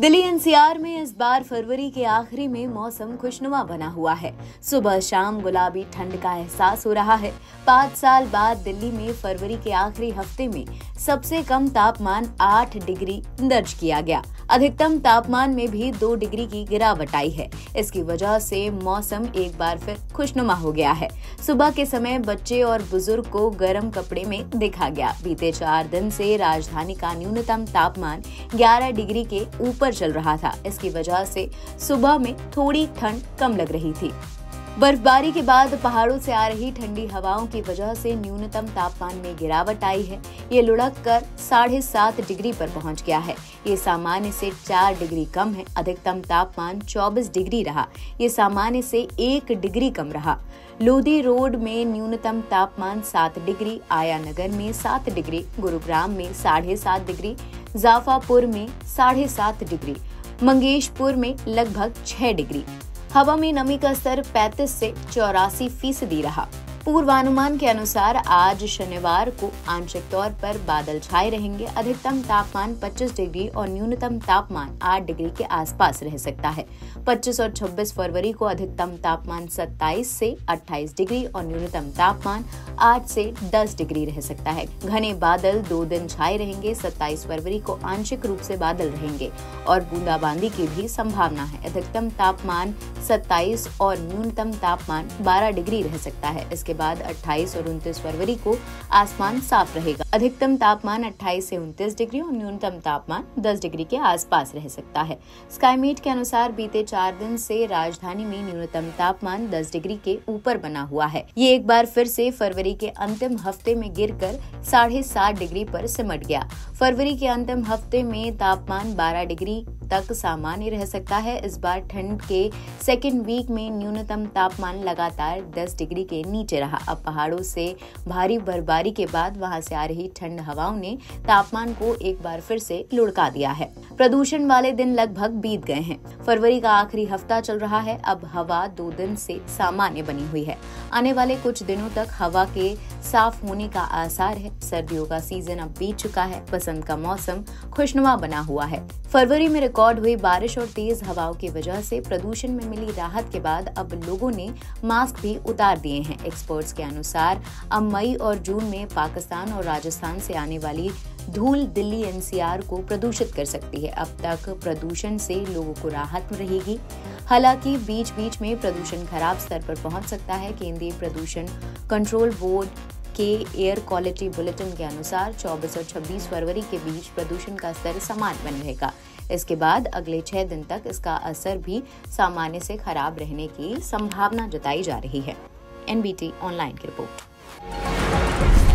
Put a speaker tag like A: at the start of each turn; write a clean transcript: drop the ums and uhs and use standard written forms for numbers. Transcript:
A: Delhi NCR में इस बार फरवरी के आखिरी में मौसम खुशनुमा बना हुआ है। सुबह शाम गुलाबी ठंड का एहसास हो रहा है। 5 साल बाद दिल्ली में फरवरी के आखिरी हफ्ते में सबसे कम तापमान 8 डिग्री दर्ज किया गया। अधिकतम तापमान में भी 2 डिग्री की गिरावट आई है। इसकी वजह से मौसम एक बार फिर खुशनुमा हो गया है। सुबह के समय बच्चे और बुजुर्ग को गर्म कपड़े में देखा गया। बीते 4 दिन से राजधानी का न्यूनतम तापमान 11 डिग्री के ऊपर चल रहा था। इसकी वजह से सुबह में थोड़ी ठंड कम लग रही थी। बर्फबारी के बाद पहाड़ों से आ रही ठंडी हवाओं की वजह से न्यूनतम तापमान में गिरावट आई है। ये लुढ़क कर 7.5 डिग्री पर पहुंच गया है। ये सामान्य से 4 डिग्री कम है। अधिकतम तापमान 24 डिग्री रहा। ये सामान्य से 1 डिग्री कम रहा। लोधी रोड में न्यूनतम तापमान 7 डिग्री, आया नगर में 7 डिग्री, गुरुग्राम में 7.5 डिग्री, जाफापुर में 7.5 डिग्री, मंगेशपुर में लगभग 6 डिग्री। हवा में नमी का स्तर 35 से 84% रहा। पूर्वानुमान के अनुसार आज शनिवार को आंशिक तौर पर बादल छाए रहेंगे। अधिकतम तापमान 25 डिग्री और न्यूनतम तापमान 8 डिग्री के आसपास रह सकता है। 25 और 26 फरवरी को अधिकतम तापमान 27 से 28 डिग्री और न्यूनतम तापमान 8 से 10 डिग्री रह सकता है। घने बादल 2 दिन छाए रहेंगे। 27 फरवरी को आंशिक रूप से बादल रहेंगे और बूंदाबांदी की भी संभावना है। अधिकतम तापमान 27 और न्यूनतम तापमान 12 डिग्री रह सकता है। इसके बाद 28 और 29 फरवरी को आसमान साफ रहेगा। अधिकतम तापमान 28 से 29 डिग्री और न्यूनतम तापमान 10 डिग्री के आसपास रह सकता है। स्काईमेट के अनुसार बीते 4 दिन से राजधानी में न्यूनतम तापमान 10 डिग्री के ऊपर बना हुआ है। ये एक बार फिर से फरवरी के अंतिम हफ्ते में गिरकर 7.5 डिग्री पर सिमट गया। फरवरी के अंतिम हफ्ते में तापमान 12 डिग्री तक सामान्य रह सकता है। इस बार ठंड के सेकेंड वीक में न्यूनतम तापमान लगातार 10 डिग्री के नीचे रहा। अब पहाड़ों से भारी बर्फबारी के बाद वहां से आ रही ठंड हवाओं ने तापमान को एक बार फिर से लुढ़का दिया है। प्रदूषण वाले दिन लगभग बीत गए हैं। फरवरी का आखिरी हफ्ता चल रहा है। अब हवा 2 दिन से सामान्य बनी हुई है। आने वाले कुछ दिनों तक हवा के साफ होने का आसार है। सर्दियों का सीजन अब बीत चुका है। बसंत का मौसम खुशनुमा बना हुआ है। फरवरी में रिकॉर्ड हुई बारिश और तेज हवाओं की वजह से प्रदूषण में मिली राहत के बाद अब लोगों ने मास्क भी उतार दिए हैं। एक्सपर्ट्स के अनुसार अब मई और जून में पाकिस्तान और राजस्थान से आने वाली धूल दिल्ली एनसीआर को प्रदूषित कर सकती है। अब तक प्रदूषण से लोगों को राहत रहेगी। हालांकि बीच बीच में प्रदूषण खराब स्तर पर पहुंच सकता है। केंद्रीय प्रदूषण कंट्रोल बोर्ड के एयर क्वालिटी बुलेटिन के अनुसार 24 और 26 फरवरी के बीच प्रदूषण का स्तर सामान्य बना रहेगा। इसके बाद अगले 6 दिन तक इसका असर भी सामान्य से खराब रहने की संभावना जताई जा रही है। एनबीटी ऑनलाइन की रिपोर्ट।